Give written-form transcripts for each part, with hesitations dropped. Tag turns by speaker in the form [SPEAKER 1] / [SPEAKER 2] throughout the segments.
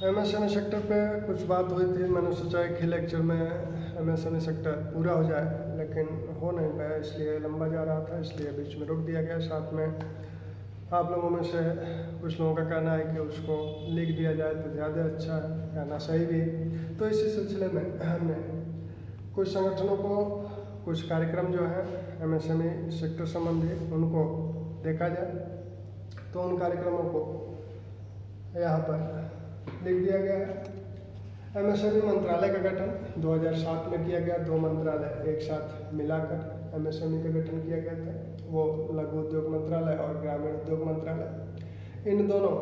[SPEAKER 1] MSME sector पे कुछ बात हुई थी। मैंने सोचा कि लेक्चर में एमएसएमई सेक्टर पूरा हो जाए, लेकिन हो नहीं पाया, इसलिए लंबा जा रहा था, इसलिए बीच में रोक दिया गया। साथ में आप लोगों में से कुछ लोगों का कहना है कि उसको लिख दिया जाए तो ज़्यादा अच्छा है, कहना सही भी। तो इसी सिलसिले में हमने कुछ संगठनों को कुछ कार्यक्रम जो है एमएसएमई सेक्टर संबंधी उनको देखा जाए, तो उन कार्यक्रमों को यहाँ पर लिख दिया गया है। एमएसएमई मंत्रालय का गठन 2007 में किया गया। 2 मंत्रालय एक साथ मिलाकर एमएसएमई का गठन किया गया था, वो लघु उद्योग मंत्रालय और ग्रामीण उद्योग मंत्रालय। इन दोनों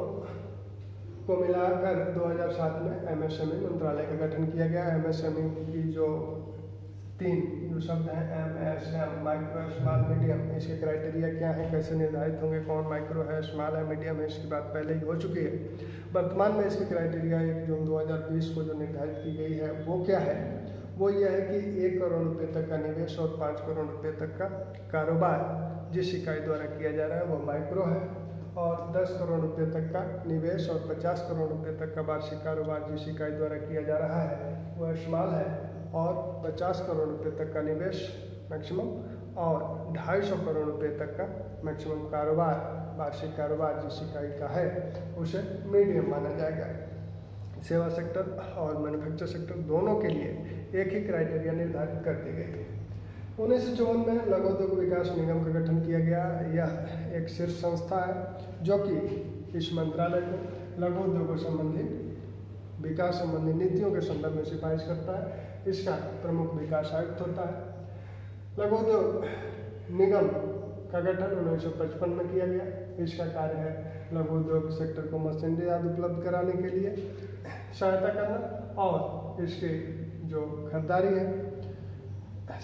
[SPEAKER 1] को मिलाकर 2007 में एमएसएमई मंत्रालय का गठन किया गया। एमएसएमई की जो 3 जो शब्द हैं एमएसएम, माइक्रो, स्मॉल, मीडियम, इसके क्राइटेरिया क्या है, कैसे निर्धारित होंगे, कौन माइक्रो है, स्मॉल है, मीडियम है, इसकी बात पहले ही हो चुकी है। वर्तमान में इसकी क्राइटेरिया 1 जून 2020 को जो निर्धारित की गई है वो क्या है, वो यह है कि 1 करोड़ रुपये तक का निवेश और 5 करोड़ रुपये तक का कारोबार जिस इकाई द्वारा किया जा रहा है वो माइक्रो है, और 10 करोड़ रुपये तक का निवेश और 50 करोड़ रुपये तक का वार्षिक कारोबार जिस इकाई द्वारा किया जा रहा है वह स्मॉल है, और 50 करोड़ रुपये तक का निवेश मैक्सिमम और 250 करोड़ रुपये तक का मैक्सिमम कारोबार, वार्षिक कारोबार जिस इकाई का है उसे मीडियम माना जाएगा। सेवा सेक्टर और मैन्युफैक्चर सेक्टर दोनों के लिए एक ही क्राइटेरिया निर्धारित कर दी गई है। 1954 में लघु उद्योग विकास निगम का गठन किया गया। यह एक शीर्ष संस्था है जो कि इस मंत्रालय को लघु उद्योगों संबंधी विकास संबंधी नीतियों के संदर्भ में सिफारिश करता है। इसका प्रमुख विकास आयुक्त होता है। लघु उद्योग निगम का गठन 1955 में किया गया। इसका कार्य है लघु उद्योग सेक्टर को मशीनरी आदि उपलब्ध कराने के लिए सहायता करना, और इसकी जो खरीदारी है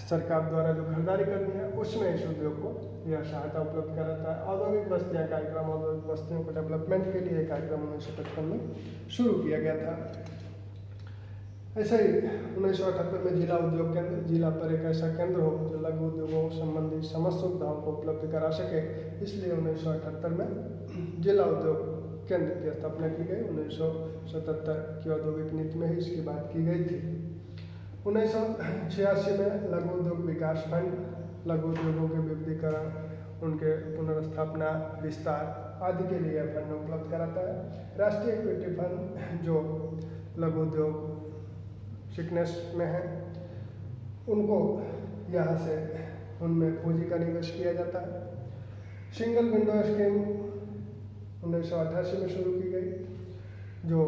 [SPEAKER 1] सरकार द्वारा जो खरीदारी करनी है उसमें इस उद्योग को यह सहायता उपलब्ध कराता है। औद्योगिक बस्तियाँ कार्यक्रम, औद्योगिक बस्तियों के डेवलपमेंट के लिए कार्यक्रम 1955 में शुरू किया गया था। ऐसे ही 1978 में जिला उद्योग केंद्र, जिला पर एक ऐसा केंद्र हो जो लघु उद्योगों संबंधी समस्त सुविधाओं को उपलब्ध करा सके, इसलिए 1978 में जिला उद्योग केंद्र की स्थापना की गई। 1977 की औद्योगिक नीति में ही इसकी बात की गई थी। 1986 में लघु उद्योग विकास फंड लघु उद्योगों के विविधीकरण, उनके पुनर्स्थापना, विस्तार आदि के लिए फंड उपलब्ध कराता है। राष्ट्रीय इक्विटी फंड जो लघु उद्योग सिकनेस में है उनको यहाँ से उनमें पूंजी का निवेश किया जाता है। सिंगल विंडो स्कीम 1988 में शुरू की गई। जो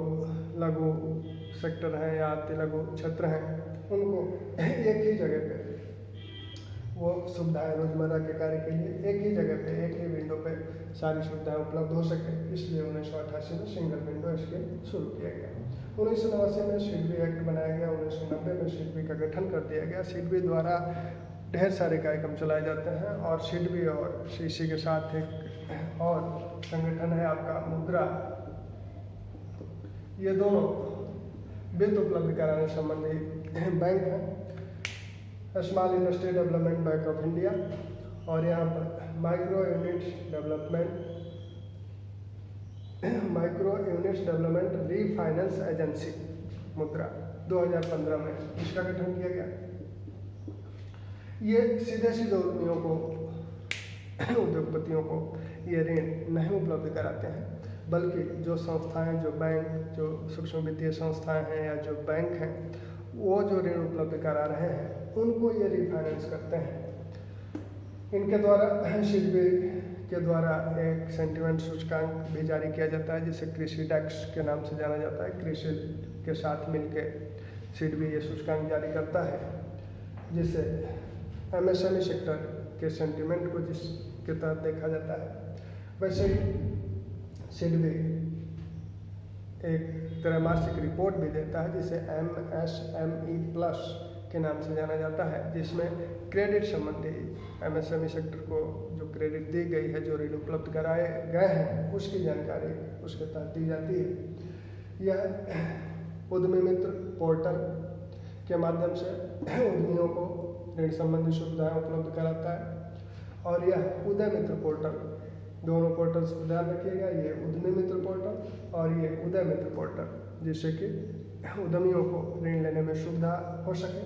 [SPEAKER 1] लघु सेक्टर हैं या अति लघु क्षेत्र हैं उनको एक ही जगह पे वो सुविधाएं रोजमर्रा के कार्य के लिए एक ही जगह पे, एक ही विंडो पे सारी सुविधाएं उपलब्ध हो सके, इसलिए 1988 में सिंगल विंडो स्कीम शुरू किया गया। 1989 में सिडबी एक्ट बनाया गया। 1990 में सिडबी का गठन कर दिया गया। सिडबी द्वारा ढेर सारे कार्यक्रम चलाए जाते हैं, और सिडबी और इसी के साथ एक और संगठन है आपका मुद्रा। ये दोनों वित्त उपलब्ध कराने संबंधी बैंक है। Small industry development bank of India, और यहाँ पर micro units development refinance agency मुद्रा 2015 में इसका गठन किया गया। ये सीधे सीधे उद्यमियों को, उद्योगपतियों को ये ऋण नहीं उपलब्ध कराते हैं, बल्कि जो संस्थाएं, जो बैंक, जो सूक्ष्म वित्तीय संस्थाएं हैं या जो बैंक हैं वो जो ऋण उपलब्ध करा रहे हैं उनको ये रिफाइनेंस करते हैं। इनके द्वारा सिडबी के द्वारा एक सेंटिमेंट सूचकांक भी जारी किया जाता है जिसे कृषि टैक्स के नाम से जाना जाता है। कृषि के साथ मिलकर सिडबी ये सूचकांक जारी करता है, जिससे एमएसएमई सेक्टर के सेंटिमेंट को जिसके तहत देखा जाता है। वैसे ही सिडबी एक त्रैमासिक रिपोर्ट भी देता है जिसे MSME प्लस के नाम से जाना जाता है, जिसमें क्रेडिट संबंधी एमएसएमई सेक्टर को जो क्रेडिट दी गई है, जो ऋण उपलब्ध कराए गए हैं उसकी जानकारी उसके तहत दी जाती है। यह उद्यमी मित्र पोर्टल के माध्यम से उद्यमियों को ऋण संबंधी सुविधाएं उपलब्ध कराता है। और यह उदय मित्र पोर्टल, दोनों पोर्टल्स को ध्यान रखिएगा, ये उद्यमी मित्र पोर्टल और ये उदय मित्र पोर्टल, जिससे कि उद्यमियों को ऋण लेने में सुविधा हो सके।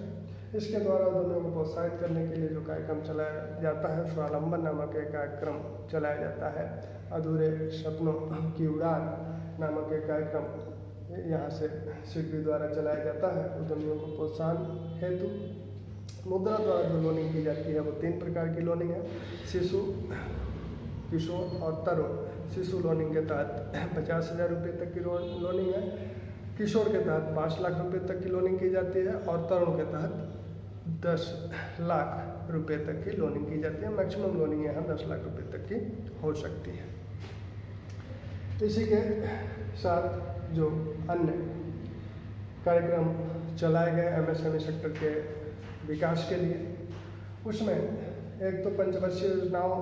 [SPEAKER 1] इसके द्वारा उद्यमियों को प्रोत्साहित करने के लिए जो कार्यक्रम चलाया जाता है, स्वावलंबन नामक एक कार्यक्रम चलाया जाता है। अधूरे सपनों की उड़ान नामक एक कार्यक्रम यहाँ से सिडबी द्वारा चलाया जाता है। उद्यमियों को प्रोत्साहन हेतु मुद्रा द्वारा जो लोनिंग की जाती है वो 3 प्रकार की लोनिंग है: शिशु, किशोर और तरुण। शिशु लोनिंग के तहत 50,000 रुपये तक की लोनिंग है, किशोर के तहत 5 लाख रुपए तक की लोनिंग की जाती है और तरुण के तहत 10 लाख रुपए तक की लोनिंग की जाती है। मैक्सिमम लोनिंग यहाँ 10 लाख रुपए तक की हो सकती है। इसी के साथ जो अन्य कार्यक्रम चलाए गए MSME सेक्टर के विकास के लिए, उसमें एक तो पंचवर्षीय योजनाओं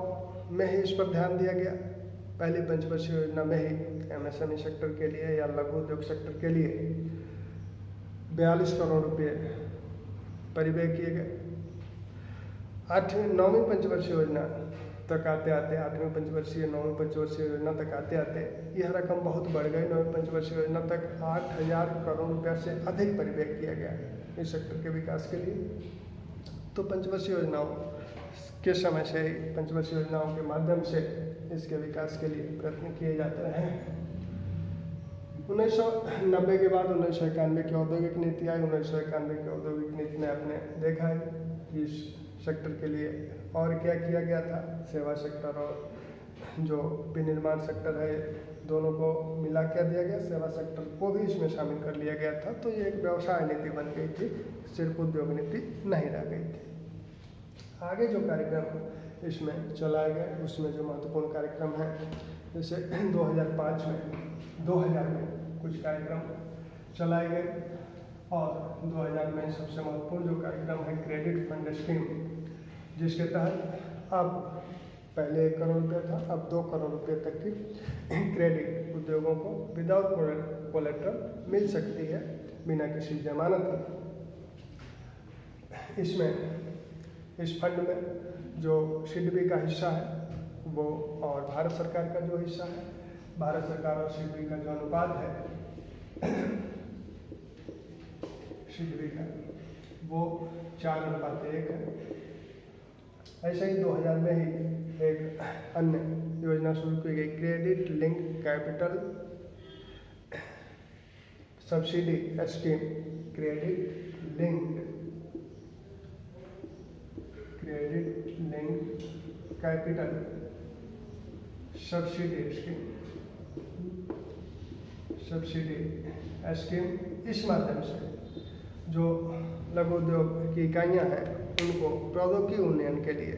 [SPEAKER 1] में ही इस पर ध्यान दिया गया। पहली पंचवर्षीय योजना में ही MSME सेक्टर के लिए या लघु उद्योग सेक्टर के लिए 42 करोड़ रुपए परिव्यय किए गए। 9वीं पंचवर्षीय योजना तक आते आते 8वीं पंचवर्षीय 9वीं पंचवर्षीय योजना तक आते आते यह रकम बहुत बढ़ गई। 9वीं पंचवर्षीय योजना तक 8,000 करोड़ रुपया से अधिक परिव्यय किया गया इस सेक्टर के विकास के लिए। तो पंचवर्षीय योजनाओं के समय से ही, पंचवर्षीय योजनाओं के माध्यम से इसके विकास के लिए प्रयत्न किए जाते रहे हैं। 1990 के बाद 1991 की औद्योगिक नीति आई। 1991 की औद्योगिक नीति ने आपने देखा है कि इस सेक्टर के लिए और क्या किया गया था। सेवा सेक्टर और जो विनिर्माण सेक्टर है, दोनों को मिला क्या दिया गया, सेवा सेक्टर को भी इसमें शामिल कर लिया गया था। तो ये एक व्यवसाय नीति बन गई थी, सिर्फ उद्योग नीति नहीं रह गई थी। आगे जो कार्यक्रम इसमें चलाए गए, उसमें जो महत्वपूर्ण कार्यक्रम है, जैसे 2000 में कुछ कार्यक्रम चलाए गए और 2000 में सबसे महत्वपूर्ण जो कार्यक्रम है क्रेडिट फंड स्कीम, जिसके तहत अब पहले 1 करोड़ रुपये था, अब 2 करोड़ रुपये तक की क्रेडिट उद्योगों को विदाउट कोलेट्रल मिल सकती है, बिना किसी जमानत के। इसमें इस फंड में जो सिडबी का हिस्सा है वो और भारत सरकार का जो हिस्सा है, भारत सरकार और सिडबी का जो अनुपात है सिडबी का, वो 4:1 है। ऐसे ही 2000 में ही एक अन्य योजना शुरू की गई, credit link capital subsidy scheme. Credit link capital subsidy scheme. इस माध्यम से जो लघु उद्योग की इकाइयाँ हैं उनको प्रौद्योगिकी उन्नयन के लिए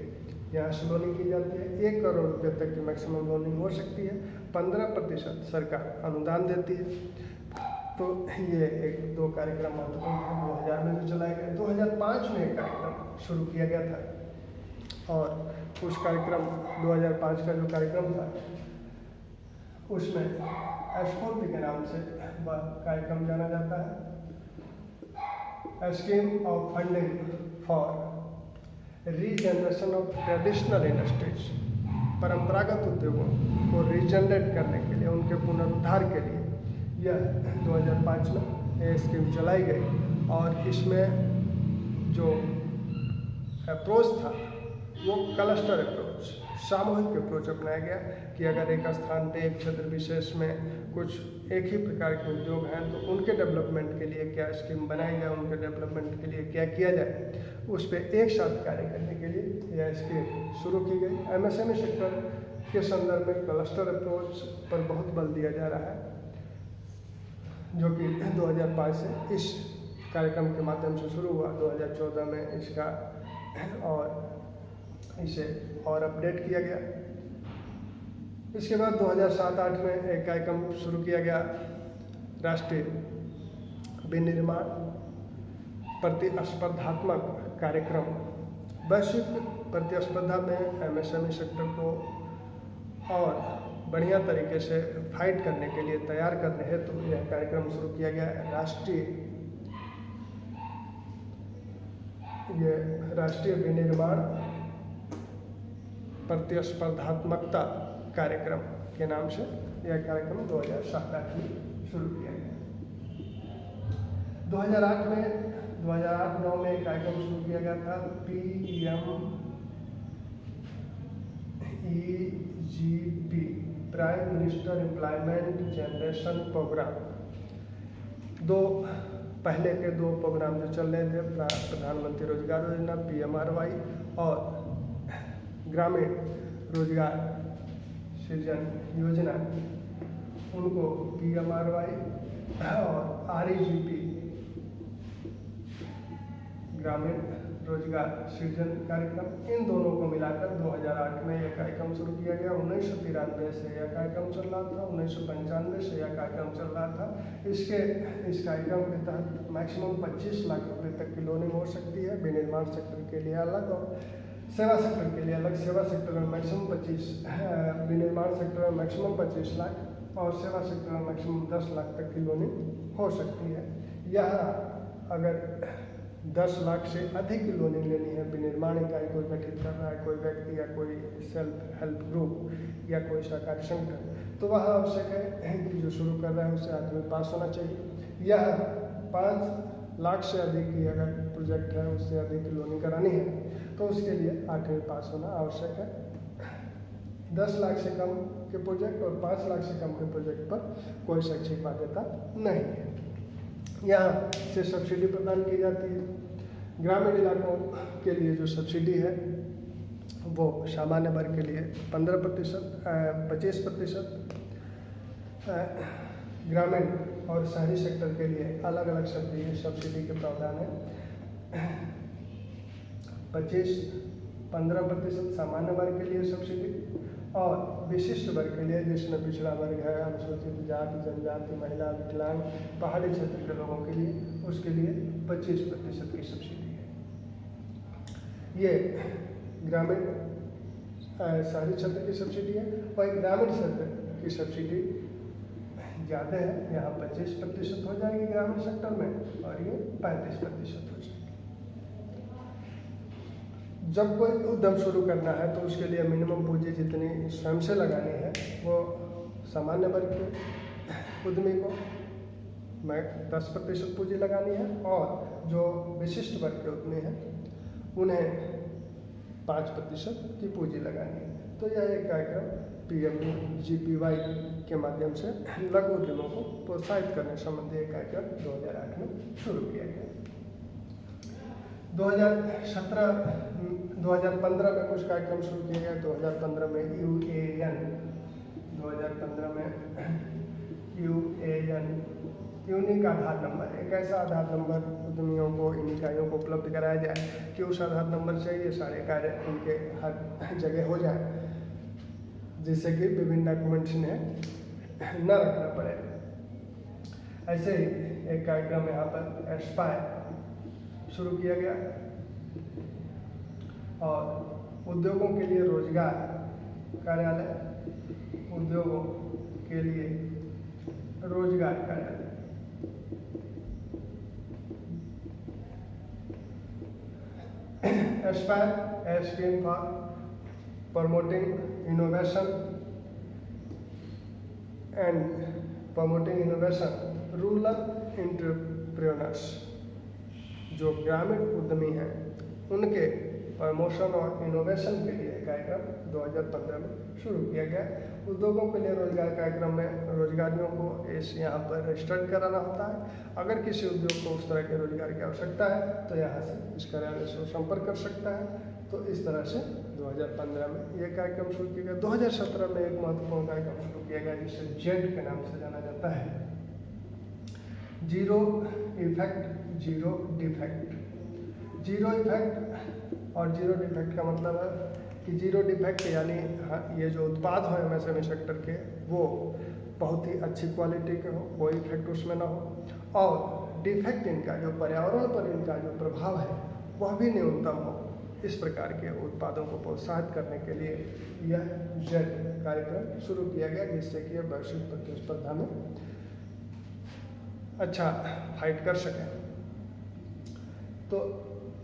[SPEAKER 1] यहाँ से लोनिंग की जाती है। 1 करोड़ रुपये तक की मैक्सिमम लोनिंग हो सकती है। 15% सरकार अनुदान देती है। तो ये 1-2 कार्यक्रम महत्वपूर्ण है 2000 में जो चलाए गए। 2005 में एक कार्यक्रम शुरू किया गया था और उस कार्यक्रम 2005 का जो कार्यक्रम था उसमें एस्फोर्पी के नाम से कार्यक्रम जाना जाता है। Scheme of funding for regeneration of traditional industries. परंपरागत उद्योगों को रीजनरेट करने के लिए, उनके पुनरुद्धार के लिए यह 2005 में ये स्कीम चलाई गई। और इसमें जो अप्रोच था वो क्लस्टर अप्रोच, सामूहिक अप्रोच अपनाया गया कि अगर एक स्थान पे, एक क्षेत्र विशेष में कुछ एक ही प्रकार के उद्योग हैं तो उनके डेवलपमेंट के लिए क्या स्कीम बनाई जाए, उनके डेवलपमेंट के लिए क्या किया जाए, उस पर एक साथ कार्य करने के लिए यह स्कीम शुरू की गई। MSME सेक्टर के संदर्भ में क्लस्टर अप्रोच पर बहुत बल दिया जा रहा है, जो कि 2005 से इस कार्यक्रम के माध्यम से शुरू हुआ। 2014 में इसका और इसे और अपडेट किया गया। इसके बाद 2007-8 में एक कार्यक्रम शुरू किया गया, राष्ट्रीय विनिर्माण प्रतिस्पर्धात्मक कार्यक्रम। वैश्विक प्रतिस्पर्धा में MSME सेक्टर को और बढ़िया तरीके से फाइट करने के लिए तैयार करने हेतु तो यह कार्यक्रम शुरू किया गया है। राष्ट्रीय विनिर्माण प्रतिस्पर्धात्मकता कार्यक्रम के नाम से यह कार्यक्रम 2007 में शुरू किया गया। 2008-9 में एक कार्यक्रम शुरू किया गया था PMEGP, Prime Minister Employment Generation Programme. पहले के दो प्रोग्राम जो चल रहे थे, प्रधानमंत्री रोजगार योजना PMRY और ग्रामीण रोजगार सृजन योजना, उनको PMRY और REGP, ग्रामीण रोजगार सृजन कार्यक्रम, इन दोनों को मिलाकर 2008 में यह कार्यक्रम शुरू किया गया। 1993 से यह कार्यक्रम चल रहा था, 1995 से यह कार्यक्रम चल रहा था। इस कार्यक्रम के तहत मैक्सिमम 25 लाख रुपए तक की लोनिंग हो सकती है। विनिर्माण सेक्टर के लिए अलग और सेवा सेक्टर के लिए अलग। सेवा सेक्टर में मैक्सिमम 25, विनिर्माण सेक्टर में मैक्सिमम 25 लाख और सेवा सेक्टर में मैक्सिमम 10 लाख तक की लोनिंग हो सकती है। यह अगर 10 लाख से अधिक की लोनिंग लेनी है, विनिर्माण इकाई कोई गठित कर रहा है, कोई व्यक्ति या कोई सेल्फ हेल्प ग्रुप या कोई सहकारी संगठन, तो वह आवश्यक है कि जो शुरू कर रहा है उससे 8वीं पास होना चाहिए। यह 5 लाख से अधिक की अगर प्रोजेक्ट है, उससे अधिक की लोनिंग करानी है तो उसके लिए 8वीं पास होना आवश्यक है। 10 लाख से कम के प्रोजेक्ट और 5 लाख से कम के प्रोजेक्ट पर कोई शैक्षिक बाध्यता नहीं है। यहाँ से सब्सिडी प्रदान की जाती है। ग्रामीण इलाकों के लिए जो सब्सिडी है वो सामान्य वर्ग के लिए 25%, ग्रामीण और शहरी सेक्टर के लिए अलग अलग सब्सिडी के प्रावधान है। 15% सामान्य वर्ग के लिए सब्सिडी और विशिष्ट वर्ग के लिए, जिसमें पिछड़ा वर्ग है, अनुसूचित जाति, जनजाति, महिला, विकलांग, पहाड़ी क्षेत्र के लोगों के लिए, उसके लिए 25% की सब्सिडी है। ये ग्रामीण शहरी क्षेत्र की सब्सिडी है। वही ग्रामीण क्षेत्र की सब्सिडी ज़्यादा है, यहाँ 25% हो जाएगी ग्रामीण सेक्टर में और ये 35% हो जाएगी। जब कोई उद्यम शुरू करना है तो उसके लिए मिनिमम पूंजी जितनी स्वयं से लगानी है वो सामान्य वर्ग के उद्यमी को 10% पूंजी लगानी है और जो विशिष्ट वर्ग के उद्यमी हैं उन्हें 5% की पूंजी लगानी है। तो यह एक कार्यक्रम PMGPY के माध्यम से लघु उद्यमों को प्रोत्साहित करने संबंधी एक कार्यक्रम 2008 में शुरू किया गया। 2015 में कुछ कार्यक्रम शुरू किए गए। 2015 में UAN, 2015 में UAN यूनिक आधार नंबर, एक ऐसा आधार नंबर उद्यमियों को, इन इकाइयों को उपलब्ध कराया जाए कि उस आधार नंबर से ये सारे कार्य उनके हर जगह हो जाए, जिससे कि विभिन्न डॉक्यूमेंट्स इन्हें न रखना पड़े। ऐसे ही एक कार्यक्रम यहाँ पर एस्पायर शुरू किया गया और उद्योगों के लिए रोजगार कार्यालय, उद्योगों के लिए रोजगार कार्यालय, Aspire scheme for promoting innovation rural entrepreneurs. जो ग्रामीण उद्यमी हैं उनके प्रमोशन और इनोवेशन के लिए कार्यक्रम 2015 में शुरू किया गया। उद्योगों के लिए रोजगार कार्यक्रम में रोजगारियों को यहाँ पर रजिस्टर्ड कराना होता है। अगर किसी उद्योग को उस तरह के रोजगार की आवश्यकता है तो यहाँ से इस कार्यालय से संपर्क कर सकता है। तो इस तरह से 2015 में ये कार्यक्रम शुरू किया गया। 2017 में एक महत्वपूर्ण कार्यक्रम शुरू किया गया जिसे जेड के नाम से जाना जाता है, zero effect zero defect. Zero effect और जीरो डिफेक्ट का मतलब है कि जीरो डिफेक्ट यानी ये जो उत्पाद हो MSME सेक्टर के वो बहुत ही अच्छी क्वालिटी के हो, कोई इफेक्ट उसमें ना हो, और डिफेक्ट इनका जो पर्यावरण पर इनका जो प्रभाव है वह भी न्यूनतम हो। इस प्रकार के उत्पादों को प्रोत्साहित करने के लिए यह जेड कार्यक्रम शुरू किया गया, जिससे कि यह वैश्विक प्रतिस्पर्धा में अच्छा फाइट कर सकें। तो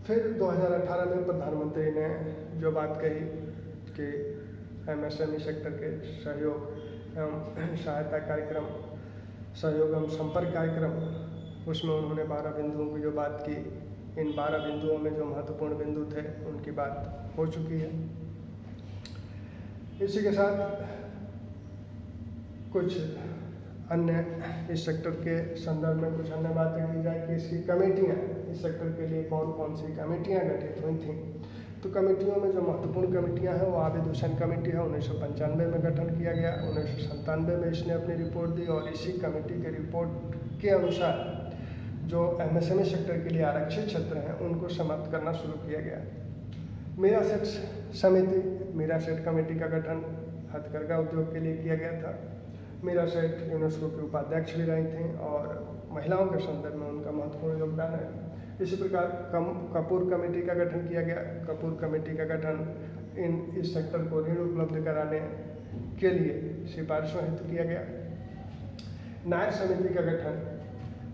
[SPEAKER 1] फिर 2018 में प्रधानमंत्री ने जो बात कही कि MSME सेक्टर के सहयोग एवं सहायता कार्यक्रम, सहयोग एवं संपर्क कार्यक्रम, उसमें उन्होंने 12 बिंदुओं की जो बात की, इन 12 बिंदुओं में जो महत्वपूर्ण बिंदु थे उनकी बात हो चुकी है। इसी के साथ कुछ अन्य इस सेक्टर के संदर्भ में कुछ अन्य बातें की जाए कि इसकी कमेटियाँ, इस सेक्टर के लिए कौन कौन सी कमेटियाँ गठित हुई थीं। तो कमेटियों में जो महत्वपूर्ण कमेटियाँ हैं वो आबिद हुसैन कमेटी है, 1995 में गठन किया गया। 1997 में इसने अपनी रिपोर्ट दी और इसी कमेटी के रिपोर्ट के अनुसार जो MSME सेक्टर के लिए आरक्षित क्षेत्र हैं उनको समाप्त करना शुरू किया गया। मीरा सेठ समिति, मीरा सेठ कमेटी का गठन हथकरघा उद्योग के लिए किया गया था। मीरा सेठ यूनेस्को की उपाध्यक्ष भी रही थीं और महिलाओं के संदर्भ में उनका महत्वपूर्ण योगदान है। इसी प्रकार कपूर कमेटी का गठन किया गया। कपूर कमेटी का गठन इस सेक्टर को ऋण उपलब्ध कराने के लिए सिफारिशों हेतु किया गया। नायर समिति का गठन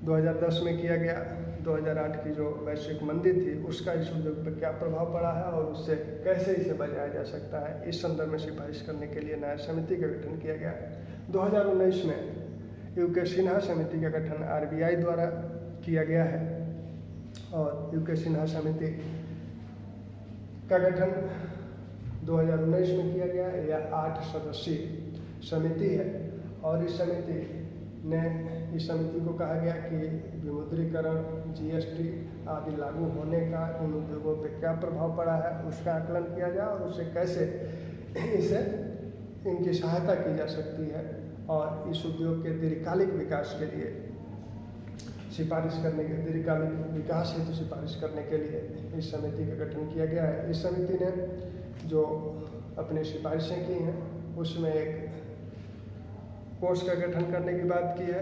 [SPEAKER 1] 2010 में किया गया। 2008 की जो वैश्विक मंदी थी उसका इस उद्योग पर क्या प्रभाव पड़ा है और उससे कैसे इसे बचाया जा सकता है, इस संदर्भ में सिफारिश करने के लिए नायर समिति का गठन किया गया। 2019 में यूके सिन्हा समिति का गठन RBI द्वारा किया गया है और यूके सिन्हा समिति का गठन 2019 में किया गया। यह 8 सदस्यीय समिति है और इस समिति को कहा गया कि विमुद्रीकरण, GST आदि लागू होने का इन उद्योगों पर क्या प्रभाव पड़ा है उसका आकलन किया जाए और उसे कैसे इनकी सहायता की जा सकती है और इस उद्योग के दीर्घकालिक विकास के लिए दीर्घकालिक विकास हेतु सिफारिश करने के लिए इस समिति का गठन किया गया है। इस समिति ने जो अपनी सिफारिशें की हैं उसमें एक कोष का गठन करने की बात की है।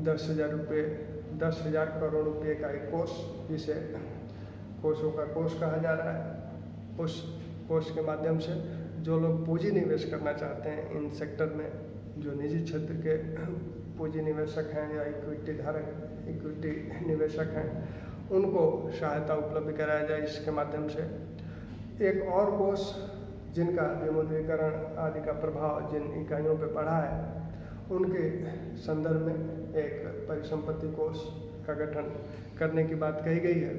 [SPEAKER 1] 10,000 करोड़ रुपए का एक कोष, जिसे कोषों का कोष कहा जा रहा है, उस कोष के माध्यम से जो लोग पूंजी निवेश करना चाहते हैं इन सेक्टर में, जो निजी क्षेत्र के पूंजी निवेशक हैं या इक्विटी निवेशक हैं, उनको सहायता उपलब्ध कराया जाए इसके माध्यम से। एक और कोष जिनका विमुद्रीकरण आदि का प्रभाव जिन इकाइयों पर पड़ा है उनके संदर्भ में एक परिसंपत्ति कोष का गठन करने की बात कही गई है,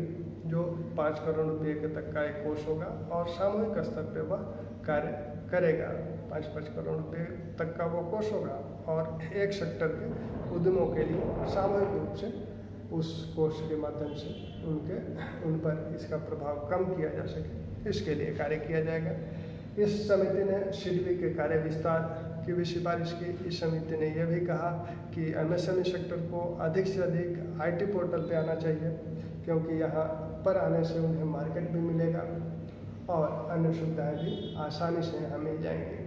[SPEAKER 1] जो 5 करोड़ रुपए के तक का एक कोष होगा और सामूहिक स्तर पर वह कार्य करेगा। 5-5 करोड़ रुपए तक का वो कोष होगा और एक सेक्टर के उद्यमों के लिए सामूहिक रूप से उस कोष के माध्यम से उन पर इसका प्रभाव कम किया जा सके, इसके लिए कार्य किया जाएगा। इस समिति ने सिडबी के कार्य विस्तार की भी सिफारिश की। इस समिति ने यह भी कहा कि MSME सेक्टर को अधिक से अधिक IT पोर्टल पे आना चाहिए, क्योंकि यहाँ पर आने से उन्हें मार्केट भी मिलेगा और अन्य सुविधाएं भी आसानी से यहाँ मिल जाएंगी।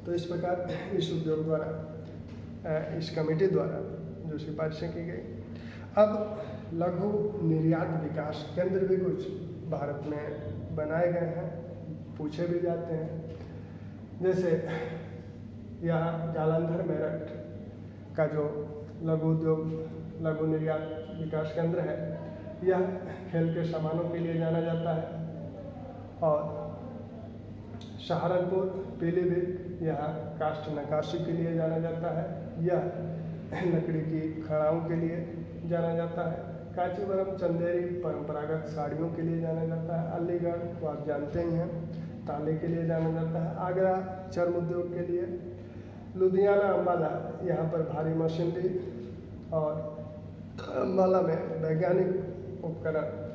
[SPEAKER 1] तो इस प्रकार इस उद्योग द्वारा, इस कमेटी द्वारा जो सिफारिशें की गई। अब लघु निर्यात विकास केंद्र भी कुछ भारत में बनाए गए हैं, पूछे भी जाते हैं। जैसे यहाँ जालंधर मेरठ का जो लघु निर्यात विकास केंद्र है, यह खेल के सामानों के लिए जाना जाता है। और सहारनपुर पीलीभीत यहाँ काष्ठ नक्काशी के लिए जाना जाता है, यह लकड़ी की खड़ाओं के लिए जाना जाता है। कांचीपुरम चंदेरी परंपरागत साड़ियों के लिए जाना जाता है। अलीगढ़ को आप जानते ही हैं, ताले के लिए जाना जाता है। आगरा चर्म उद्योग के लिए। लुधियाना अम्बाला यहाँ पर भारी मशीनरी और अम्बाला में वैज्ञानिक उपकरण।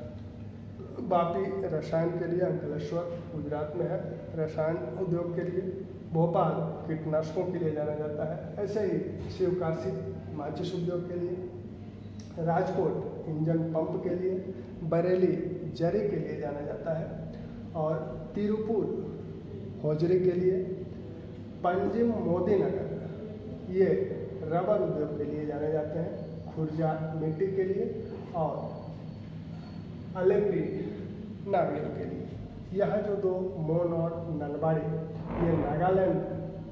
[SPEAKER 1] वापी रसायन के लिए, अंकलेश्वर गुजरात में है रसायन उद्योग के लिए। भोपाल कीटनाशकों के लिए जाना जाता है। ऐसे ही शिवकाशी माचिस उद्योग के लिए। राजकोट इंजन पंप के लिए। बरेली जरी के लिए जाना जाता है और तिरुपुर हौजरी के लिए। पंजिम मोदी नगर ये रबर उद्योग के लिए जाने जाते हैं। खुर्जा मिट्टी के लिए और अलेपी नारियल के लिए। यहाँ जो दो मोन और नलबाड़ी, ये नागालैंड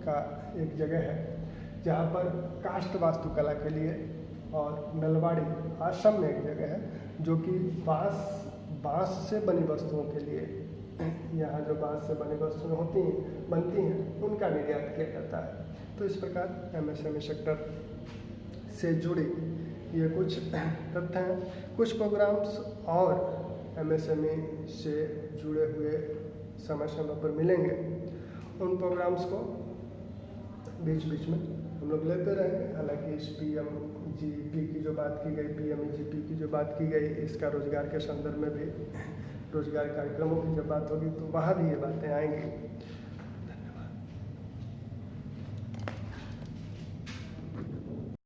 [SPEAKER 1] का एक जगह है जहाँ पर काष्ठ वास्तुकला के लिए, और नलबाड़ी असम में एक जगह है जो कि बांस से बनी वस्तुओं के लिए यहाँ जो बांस से बनी वस्तुएं बनती हैं उनका निर्यात किया जाता है। तो इस प्रकार एमएसएमई सेक्टर से जुड़ी ये कुछ तथ्य हैं। कुछ प्रोग्राम्स और एमएसएमई से जुड़े हुए समय समय पर मिलेंगे, उन प्रोग्राम्स को बीच बीच में हम लोग लेते रहेंगे। हालांकि इस पीएमजीपी की जो बात की गई, पीएमईजीपी की जो बात की गई, इसका रोजगार के संदर्भ में भी रोजगार कार्यक्रमों की जब बात होगी तो वहाँ भी ये बातें आएंगी।